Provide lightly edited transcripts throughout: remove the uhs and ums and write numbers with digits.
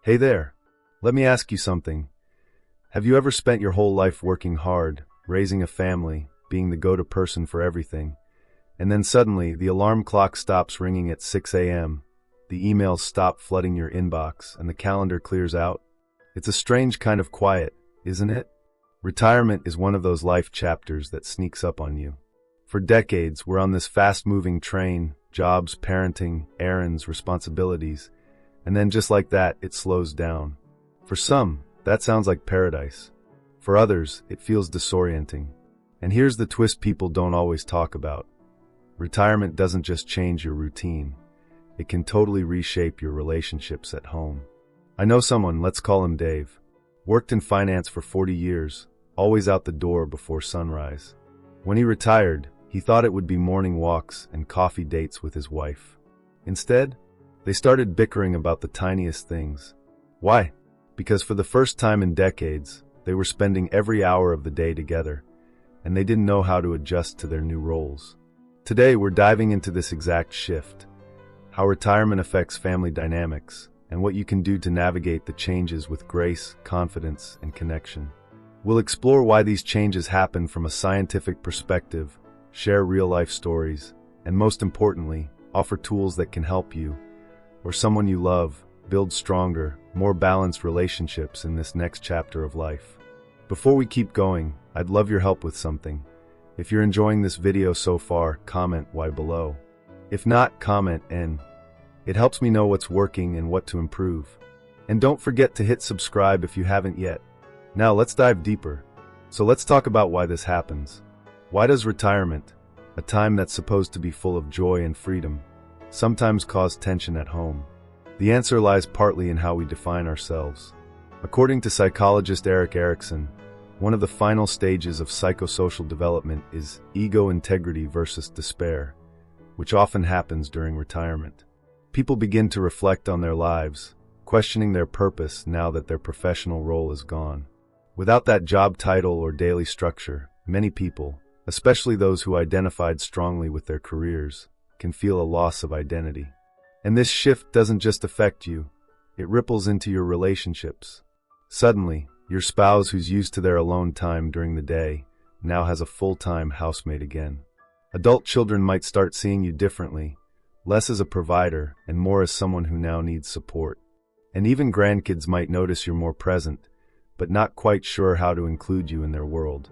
Hey there. Let me ask you something. Have you ever spent your whole life working hard, raising a family, being the go-to person for everything, and then suddenly the alarm clock stops ringing at 6 a.m., the emails stop flooding your inbox, and the calendar clears out? It's a strange kind of quiet, isn't it? Retirement is one of those life chapters that sneaks up on you. For decades, we're on this fast-moving train, jobs, parenting, errands, responsibilities, and then just like that, it slows down. For some, that sounds like paradise. For others, it feels disorienting. And here's the twist people don't always talk about. Retirement doesn't just change your routine. It can totally reshape your relationships at home. I know someone, let's call him Dave. Worked in finance for 40 years, always out the door before sunrise. When he retired, he thought it would be morning walks and coffee dates with his wife. Instead, they started bickering about the tiniest things. Why? Because for the first time in decades, they were spending every hour of the day together, and they didn't know how to adjust to their new roles. Today, we're diving into this exact shift, how retirement affects family dynamics, and what you can do to navigate the changes with grace, confidence, and connection. We'll explore why these changes happen from a scientific perspective, share real-life stories, and most importantly, offer tools that can help you, or someone you love, build stronger, more balanced relationships in this next chapter of life. Before we keep going, I'd love your help with something. If you're enjoying this video so far, comment Y below. If not, comment N. It helps me know what's working and what to improve. And don't forget to hit subscribe if you haven't yet. Now let's dive deeper. So let's talk about why this happens. Why does retirement, a time that's supposed to be full of joy and freedom, sometimes cause tension at home? The answer lies partly in how we define ourselves. According to psychologist Erik Erikson, one of the final stages of psychosocial development is ego integrity versus despair, which often happens during retirement. People begin to reflect on their lives, questioning their purpose now that their professional role is gone. Without that job title or daily structure, many people, especially those who identified strongly with their careers, can feel a loss of identity. And this shift doesn't just affect you, it ripples into your relationships. Suddenly, your spouse who's used to their alone time during the day now has a full-time housemate again. Adult children might start seeing you differently, less as a provider and more as someone who now needs support. And even grandkids might notice you're more present, but not quite sure how to include you in their world.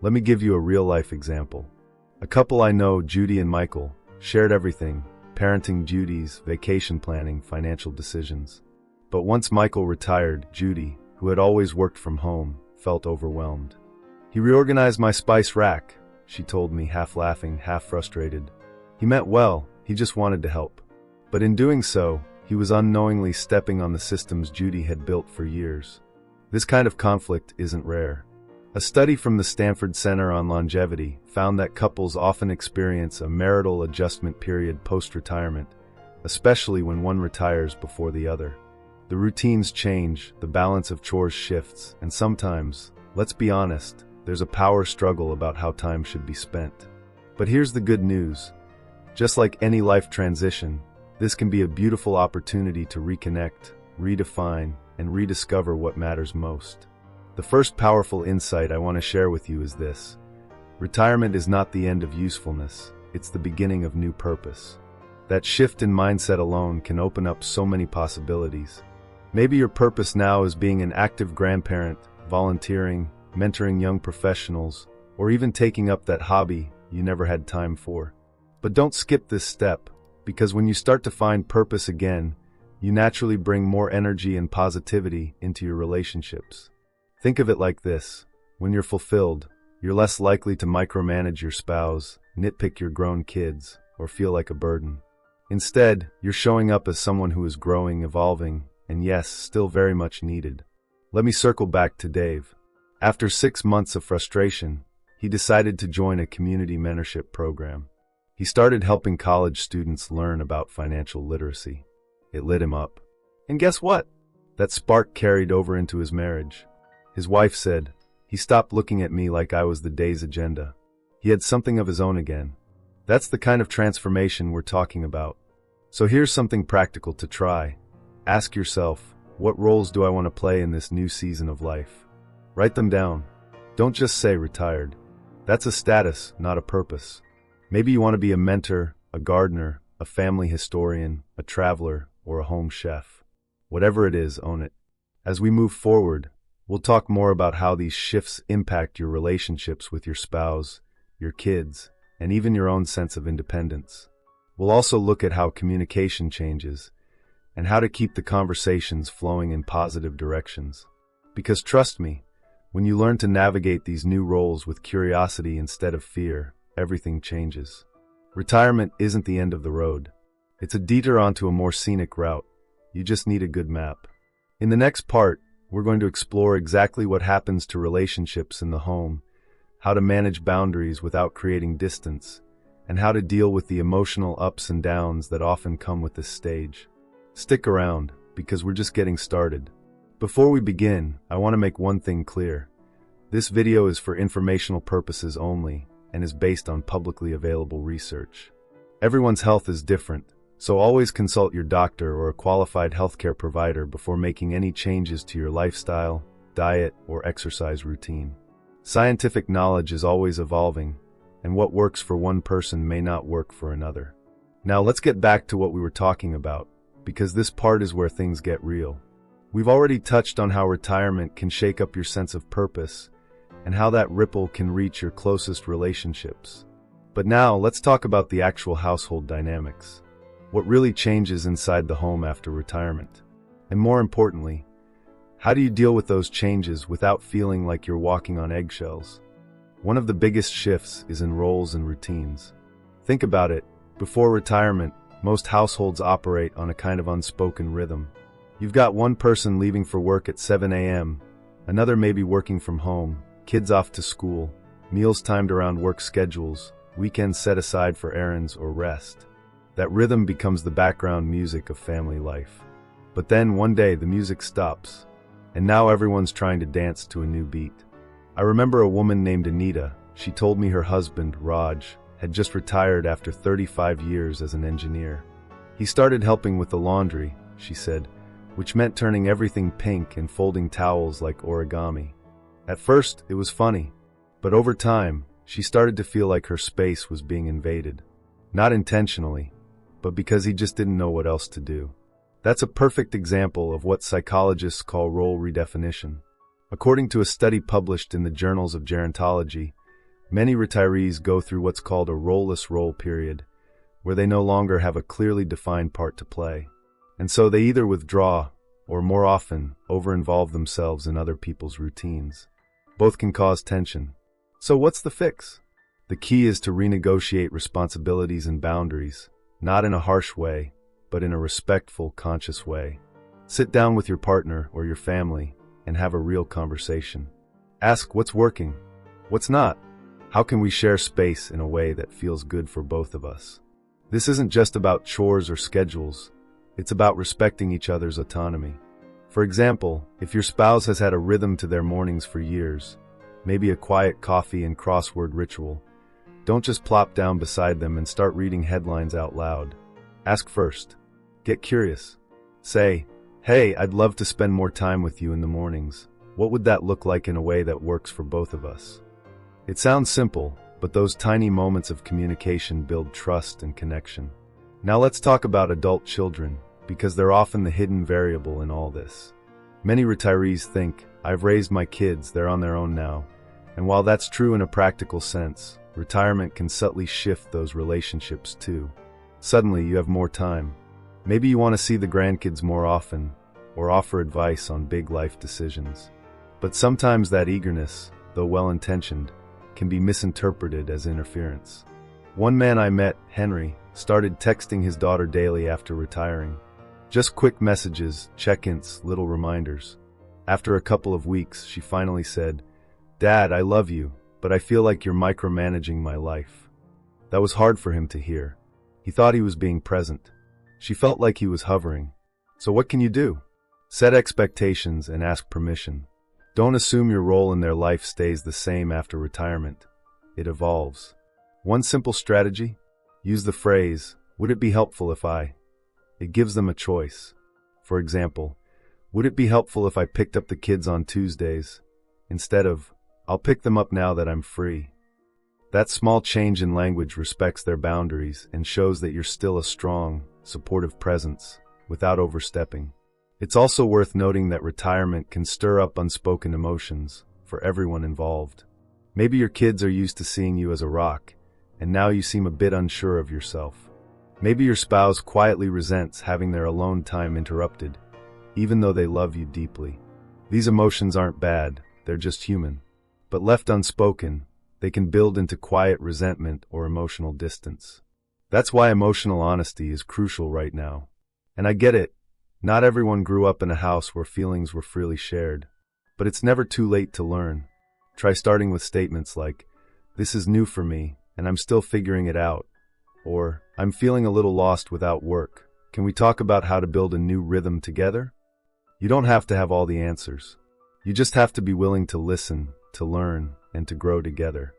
Let me give you a real-life example. A couple I know, Judy and Michael, shared everything: parenting duties, vacation planning, financial decisions. But once Michael retired, Judy, who had always worked from home, felt overwhelmed. "He reorganized my spice rack," she told me, half laughing, half frustrated. "He meant well, he just wanted to help." But in doing so, he was unknowingly stepping on the systems Judy had built for years. This kind of conflict isn't rare. A study from the Stanford Center on Longevity found that couples often experience a marital adjustment period post-retirement, especially when one retires before the other. The routines change, the balance of chores shifts, and sometimes, let's be honest, there's a power struggle about how time should be spent. But here's the good news. Just like any life transition, this can be a beautiful opportunity to reconnect, redefine, and rediscover what matters most. The first powerful insight I want to share with you is this. Retirement is not the end of usefulness, it's the beginning of new purpose. That shift in mindset alone can open up so many possibilities. Maybe your purpose now is being an active grandparent, volunteering, mentoring young professionals, or even taking up that hobby you never had time for. But don't skip this step, because when you start to find purpose again, you naturally bring more energy and positivity into your relationships. Think of it like this. When you're fulfilled, you're less likely to micromanage your spouse, nitpick your grown kids, or feel like a burden. Instead, you're showing up as someone who is growing, evolving, and yes, still very much needed. Let me circle back to Dave. After 6 months of frustration, he decided to join a community mentorship program. He started helping college students learn about financial literacy. It lit him up. And guess what? That spark carried over into his marriage. His wife said, "He stopped looking at me like I was the day's agenda. He had something of his own again." That's the kind of transformation we're talking about. So here's something practical to try. Ask yourself, What roles do I want to play in this new season of life? Write them down. Don't just say retired. That's a status, not a purpose. Maybe you want to be a mentor, a gardener, a family historian, a traveler, or a home chef. Whatever it is, own it. As we move forward, we'll talk more about how these shifts impact your relationships with your spouse, your kids, and even your own sense of independence. We'll also look at how communication changes and how to keep the conversations flowing in positive directions. Because trust me, when you learn to navigate these new roles with curiosity instead of fear, everything changes. Retirement isn't the end of the road. It's a detour onto a more scenic route. You just need a good map. In the next part, we're going to explore exactly what happens to relationships in the home, how to manage boundaries without creating distance, and how to deal with the emotional ups and downs that often come with this stage. Stick around, because we're just getting started. Before we begin, I want to make one thing clear. This video is for informational purposes only and is based on publicly available research. Everyone's health is different, so always consult your doctor or a qualified healthcare provider before making any changes to your lifestyle, diet, or exercise routine. Scientific knowledge is always evolving, and what works for one person may not work for another. Now let's get back to what we were talking about, because this part is where things get real. We've already touched on how retirement can shake up your sense of purpose, and how that ripple can reach your closest relationships. But now let's talk about the actual household dynamics. What really changes inside the home after retirement? And more importantly, how do you deal with those changes without feeling like you're walking on eggshells? One of the biggest shifts is in roles and routines. Think about it. Before retirement, most households operate on a kind of unspoken rhythm. You've got one person leaving for work at 7 a.m., another maybe working from home, kids off to school, meals timed around work schedules, weekends set aside for errands or rest. That rhythm becomes the background music of family life. But then one day the music stops, and now everyone's trying to dance to a new beat. I remember a woman named Anita. She told me her husband, Raj, had just retired after 35 years as an engineer. He started helping with the laundry, she said, which meant turning everything pink and folding towels like origami. At first, it was funny, but over time, she started to feel like her space was being invaded. Not intentionally, but because he just didn't know what else to do. That's a perfect example of what psychologists call role redefinition. According to a study published in the Journals of Gerontology, many retirees go through what's called a role-less role period, where they no longer have a clearly defined part to play. And so they either withdraw, or more often, over-involve themselves in other people's routines. Both can cause tension. So what's the fix? The key is to renegotiate responsibilities and boundaries, not in a harsh way, but in a respectful, conscious way. Sit down with your partner or your family and have a real conversation. Ask what's working, what's not. How can we share space in a way that feels good for both of us? This isn't just about chores or schedules. It's about respecting each other's autonomy. For example, if your spouse has had a rhythm to their mornings for years, maybe a quiet coffee and crossword ritual, don't just plop down beside them and start reading headlines out loud. Ask first. Get curious. Say, hey, I'd love to spend more time with you in the mornings. What would that look like in a way that works for both of us? It sounds simple, but those tiny moments of communication build trust and connection. Now let's talk about adult children, because they're often the hidden variable in all this. Many retirees think, I've raised my kids, they're on their own now. And while that's true in a practical sense, retirement can subtly shift those relationships too. Suddenly you have more time. Maybe you want to see the grandkids more often, or offer advice on big life decisions. But sometimes that eagerness, though well-intentioned, can be misinterpreted as interference. One man I met, Henry, started texting his daughter daily after retiring. Just quick messages, check-ins, little reminders. After a couple of weeks, she finally said, "Dad, I love you, but I feel like you're micromanaging my life." That was hard for him to hear. He thought he was being present. She felt like he was hovering. So what can you do? Set expectations and ask permission. Don't assume your role in their life stays the same after retirement. It evolves. One simple strategy? Use the phrase, "Would it be helpful if I?" It gives them a choice. For example, Would it be helpful if I picked up the kids on Tuesdays? Instead of, I'll pick them up now that I'm free. That small change in language respects their boundaries and shows that you're still a strong, supportive presence, without overstepping. It's also worth noting that retirement can stir up unspoken emotions for everyone involved. Maybe your kids are used to seeing you as a rock, and now you seem a bit unsure of yourself. Maybe your spouse quietly resents having their alone time interrupted, even though they love you deeply. These emotions aren't bad, they're just human. But left unspoken, they can build into quiet resentment or emotional distance. That's why emotional honesty is crucial right now. And I get it, not everyone grew up in a house where feelings were freely shared. But it's never too late to learn. Try starting with statements like, "This is new for me, and I'm still figuring it out." Or, "I'm feeling a little lost without work. Can we talk about how to build a new rhythm together?" You don't have to have all the answers. You just have to be willing to listen, to learn, and to grow together.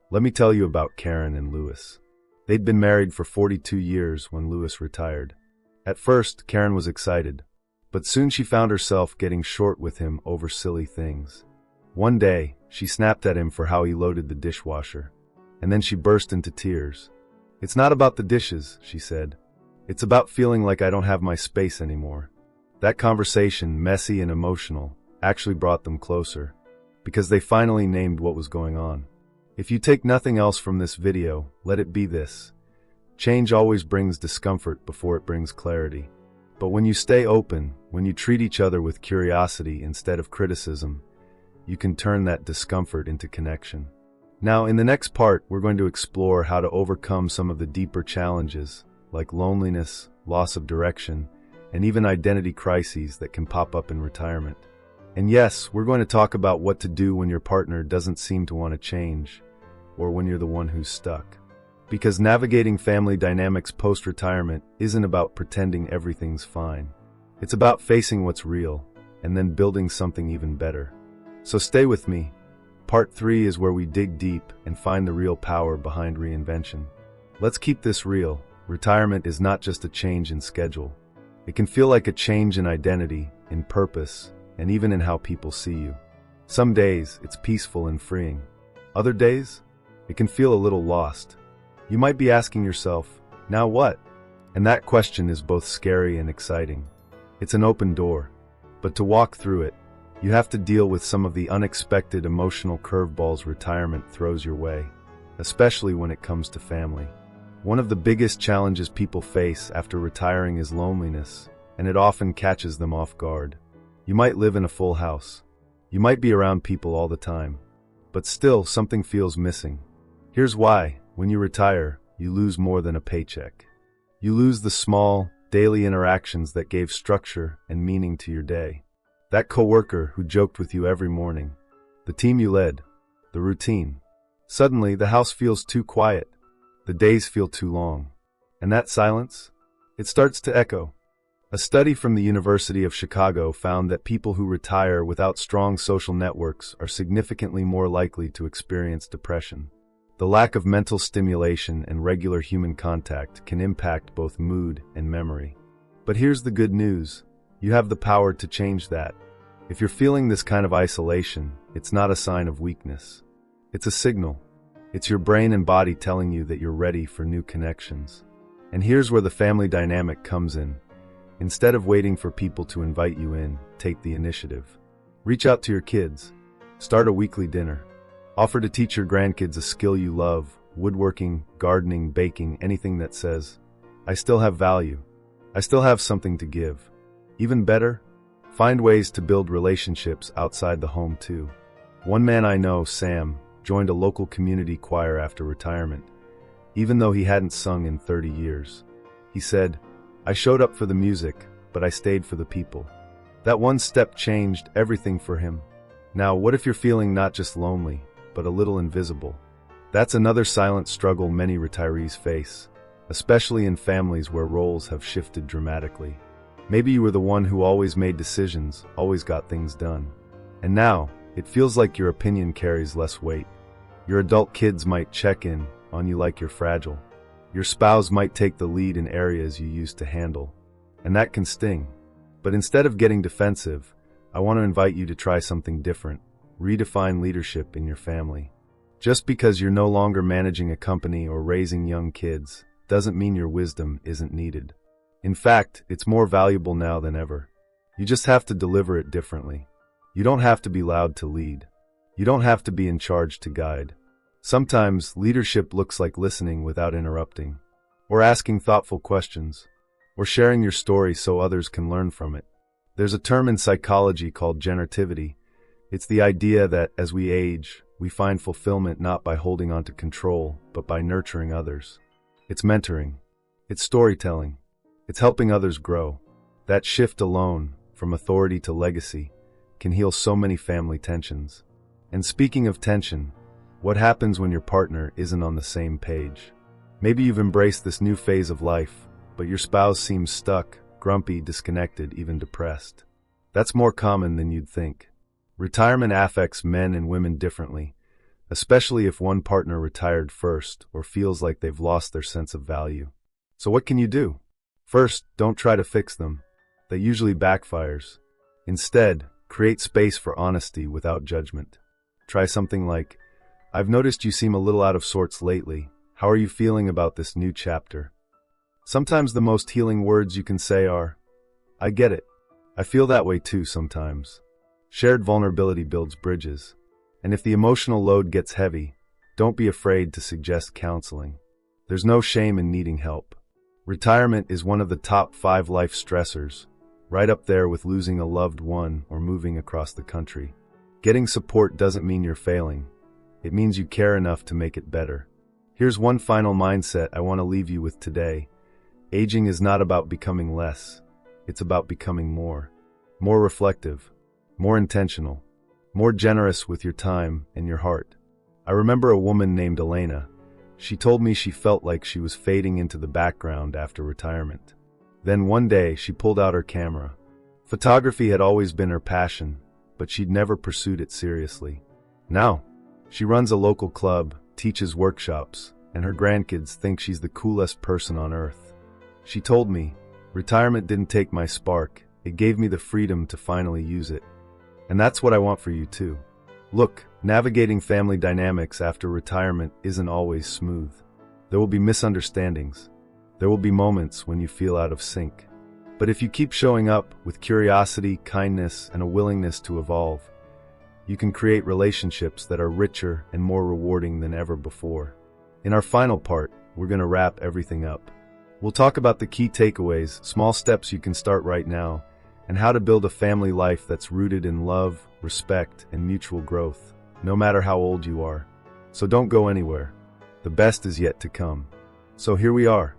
Let me tell you about Karen and Louis. They'd been married for 42 years when Louis retired. At first, Karen was excited, but soon she found herself getting short with him over silly things. One day, she snapped at him for how he loaded the dishwasher, and then she burst into tears. "It's not about the dishes," she said. "It's about feeling like I don't have my space anymore." That conversation, messy and emotional, actually brought them closer, because they finally named what was going on. If you take nothing else from this video, let it be this. Change always brings discomfort before it brings clarity. But when you stay open, when you treat each other with curiosity instead of criticism, you can turn that discomfort into connection. Now, in the next part, we're going to explore how to overcome some of the deeper challenges, like loneliness, loss of direction, and even identity crises that can pop up in retirement. And yes, we're going to talk about what to do when your partner doesn't seem to want to change, or when you're the one who's stuck. Because navigating family dynamics post-retirement isn't about pretending everything's fine. It's about facing what's real, and then building something even better. So stay with me. Part 3 is where we dig deep and find the real power behind reinvention. Let's keep this real. Retirement is not just a change in schedule. It can feel like a change in identity, in purpose, and even in how people see you. Some days, it's peaceful and freeing. Other days, it can feel a little lost. You might be asking yourself, now what? And that question is both scary and exciting. It's an open door, but to walk through it, you have to deal with some of the unexpected emotional curveballs retirement throws your way, especially when it comes to family. One of the biggest challenges people face after retiring is loneliness, and it often catches them off guard. You might live in a full house. You might be around people all the time, but still something feels missing. Here's why. When you retire, you lose more than a paycheck. You lose the small, daily interactions that gave structure and meaning to your day. That coworker who joked with you every morning. The team you led. The routine. Suddenly, the house feels too quiet. The days feel too long. And that silence? It starts to echo. A study from the University of Chicago found that people who retire without strong social networks are significantly more likely to experience depression. The lack of mental stimulation and regular human contact can impact both mood and memory. But here's the good news. You have the power to change that. If you're feeling this kind of isolation, it's not a sign of weakness. It's a signal. It's your brain and body telling you that you're ready for new connections. And here's where the family dynamic comes in. Instead of waiting for people to invite you in, take the initiative. Reach out to your kids. Start a weekly dinner. Offer to teach your grandkids a skill you love, woodworking, gardening, baking, anything that says, I still have value. I still have something to give. Even better, find ways to build relationships outside the home too. One man I know, Sam, joined a local community choir after retirement, even though he hadn't sung in 30 years. He said, I showed up for the music, but I stayed for the people. That one step changed everything for him. Now, what if you're feeling not just lonely, but a little invisible? That's another silent struggle many retirees face, especially in families where roles have shifted dramatically. Maybe you were the one who always made decisions, always got things done. And now, it feels like your opinion carries less weight. Your adult kids might check in on you like you're fragile. Your spouse might take the lead in areas you used to handle. And that can sting. But instead of getting defensive, I want to invite you to try something different. Redefine leadership in your family. Just because you're no longer managing a company or raising young kids doesn't mean your wisdom isn't needed. In fact, it's more valuable now than ever. You just have to deliver it differently. You don't have to be loud to lead. You don't have to be in charge to guide. Sometimes leadership looks like listening without interrupting, or asking thoughtful questions, or sharing your story so others can learn from it. There's a term in psychology called generativity. It's the idea that as we age, we find fulfillment not by holding on to control, but by nurturing others. It's mentoring. It's storytelling. It's helping others grow. That shift alone, from authority to legacy, can heal so many family tensions. And speaking of tension, what happens when your partner isn't on the same page? Maybe you've embraced this new phase of life, but your spouse seems stuck, grumpy, disconnected, even depressed. That's more common than you'd think. Retirement affects men and women differently, especially if one partner retired first or feels like they've lost their sense of value. So what can you do? First, don't try to fix them. That usually backfires. Instead, create space for honesty without judgment. Try something like, "I've noticed you seem a little out of sorts lately. How are you feeling about this new chapter?" Sometimes the most healing words you can say are, "I get it. I feel that way too sometimes." Shared vulnerability builds bridges. And if the emotional load gets heavy, don't be afraid to suggest counseling. There's no shame in needing help. Retirement is one of the top 5 life stressors, right up there with losing a loved one or moving across the country. Getting support doesn't mean you're failing. It means you care enough to make it better. Here's one final mindset I want to leave you with today. Aging is not about becoming less. It's about becoming more. More reflective, more intentional, more generous with your time and your heart. I remember a woman named Elena. She told me she felt like she was fading into the background after retirement. Then one day she pulled out her camera. Photography had always been her passion, but she'd never pursued it seriously. Now, she runs a local club, teaches workshops, and her grandkids think she's the coolest person on earth. She told me, "Retirement didn't take my spark, it gave me the freedom to finally use it." And that's what I want for you too. Look, navigating family dynamics after retirement isn't always smooth. There will be misunderstandings. There will be moments when you feel out of sync. But if you keep showing up with curiosity, kindness, and a willingness to evolve, you can create relationships that are richer and more rewarding than ever before. In our final part, we're going to wrap everything up. We'll talk about the key takeaways, small steps you can start right now, and how to build a family life that's rooted in love, respect, and mutual growth, no matter how old you are. So don't go anywhere. The best is yet to come. So here we are.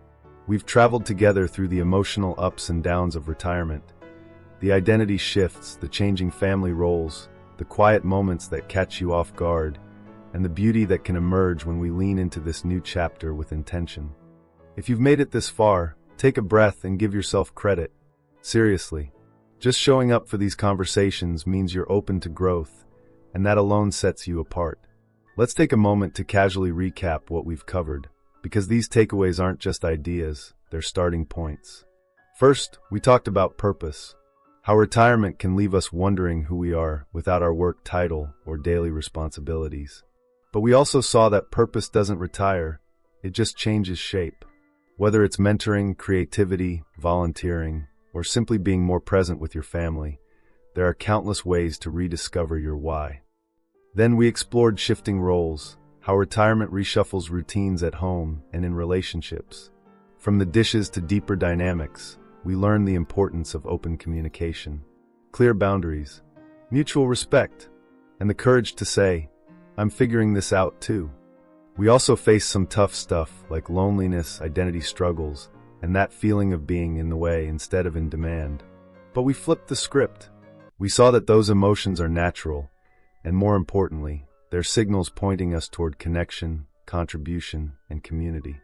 We've traveled together through the emotional ups and downs of retirement, the identity shifts, the changing family roles, the quiet moments that catch you off guard, and the beauty that can emerge when we lean into this new chapter with intention. If you've made it this far, take a breath and give yourself credit. Seriously, just showing up for these conversations means you're open to growth, and that alone sets you apart. Let's take a moment to casually recap what we've covered, because these takeaways aren't just ideas, they're starting points. First, we talked about purpose, how retirement can leave us wondering who we are without our work title or daily responsibilities. But we also saw that purpose doesn't retire, it just changes shape. Whether it's mentoring, creativity, volunteering, or simply being more present with your family, there are countless ways to rediscover your why. Then we explored shifting roles, how retirement reshuffles routines at home and in relationships. From the dishes to deeper dynamics, we learned the importance of open communication, clear boundaries, mutual respect, and the courage to say, "I'm figuring this out too." We also faced some tough stuff like loneliness, identity struggles, and that feeling of being in the way instead of in demand. But we flipped the script. We saw that those emotions are natural, and more importantly, they're signals pointing us toward connection, contribution, and community.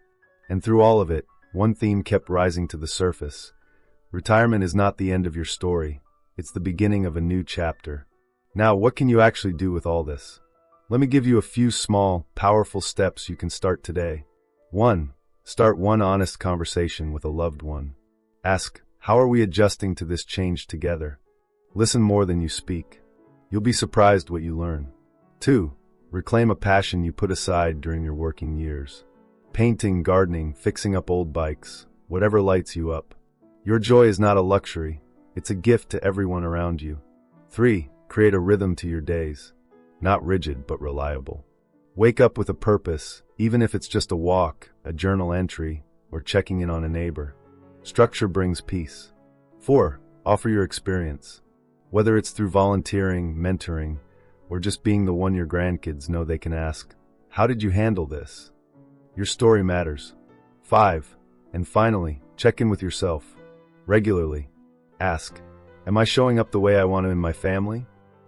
And through all of it, one theme kept rising to the surface. Retirement is not the end of your story. It's the beginning of a new chapter. Now, what can you actually do with all this? Let me give you a few small, powerful steps you can start today. 1. Start one honest conversation with a loved one. Ask, How are we adjusting to this change together? Listen more than you speak. You'll be surprised what you learn. 2. Reclaim a passion you put aside during your working years. Painting, gardening, fixing up old bikes, whatever lights you up. Your joy is not a luxury, it's a gift to everyone around you. 3. Create a rhythm to your days. Not rigid, but reliable. Wake up with a purpose, even if it's just a walk, a journal entry, or checking in on a neighbor. Structure brings peace. 4. Offer your experience. Whether it's through volunteering, mentoring, or just being the one your grandkids know they can ask, how did you handle this? Your story matters. 5. And finally, check in with yourself. Regularly. Ask, am I showing up the way I want to in my family?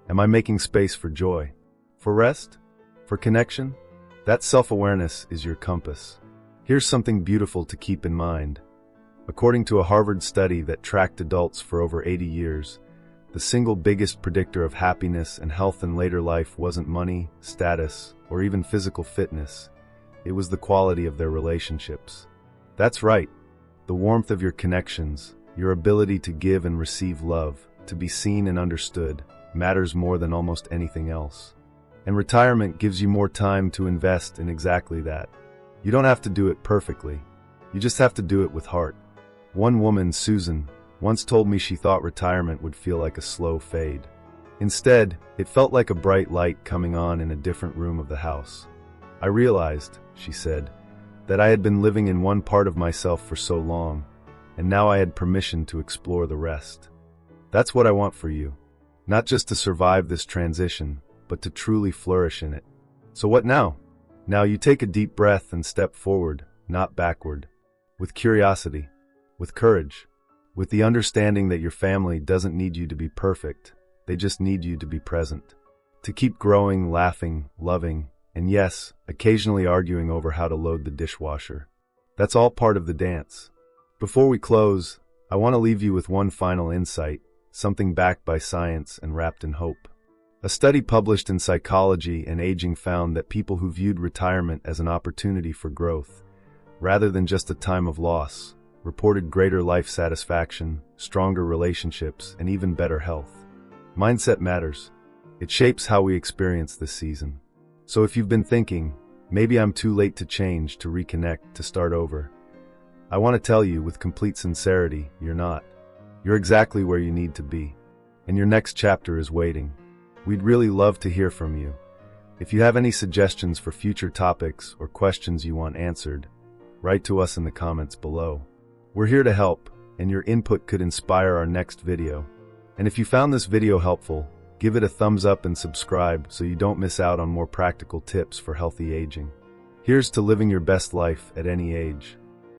Am I making space for joy? For rest? For connection? That self-awareness is your compass. Here's something beautiful to keep in mind. According to a Harvard study that tracked adults for over 80 years, the single biggest predictor of happiness and health in later life wasn't money, status, or even physical fitness. It was the quality of their relationships. That's right. The warmth of your connections, your ability to give and receive love, to be seen and understood, matters more than almost anything else. And retirement gives you more time to invest in exactly that. You don't have to do it perfectly. You just have to do it with heart. One woman, Susan, once told me she thought retirement would feel like a slow fade. Instead, it felt like a bright light coming on in a different room of the house. I realized, she said, that I had been living in one part of myself for so long, and now I had permission to explore the rest. That's what I want for you. Not just to survive this transition, but to truly flourish in it. So what now? Now you take a deep breath and step forward, not backward. With curiosity, with courage, with the understanding that your family doesn't need you to be perfect, they just need you to be present. To keep growing, laughing, loving, and yes, occasionally arguing over how to load the dishwasher. That's all part of the dance. Before we close, I want to leave you with one final insight, something backed by science and wrapped in hope. A study published in Psychology and Aging found that people who viewed retirement as an opportunity for growth, rather than just a time of loss, reported greater life satisfaction, stronger relationships, and even better health. Mindset matters. It shapes how we experience this season. So if you've been thinking, maybe I'm too late to change, to reconnect, to start over, I want to tell you with complete sincerity, you're not. You're exactly where you need to be. And your next chapter is waiting. We'd really love to hear from you. If you have any suggestions for future topics or questions you want answered, write to us in the comments below. We're here to help, and your input could inspire our next video. And if you found this video helpful, give it a thumbs up and subscribe so you don't miss out on more practical tips for healthy aging. Here's to living your best life at any age.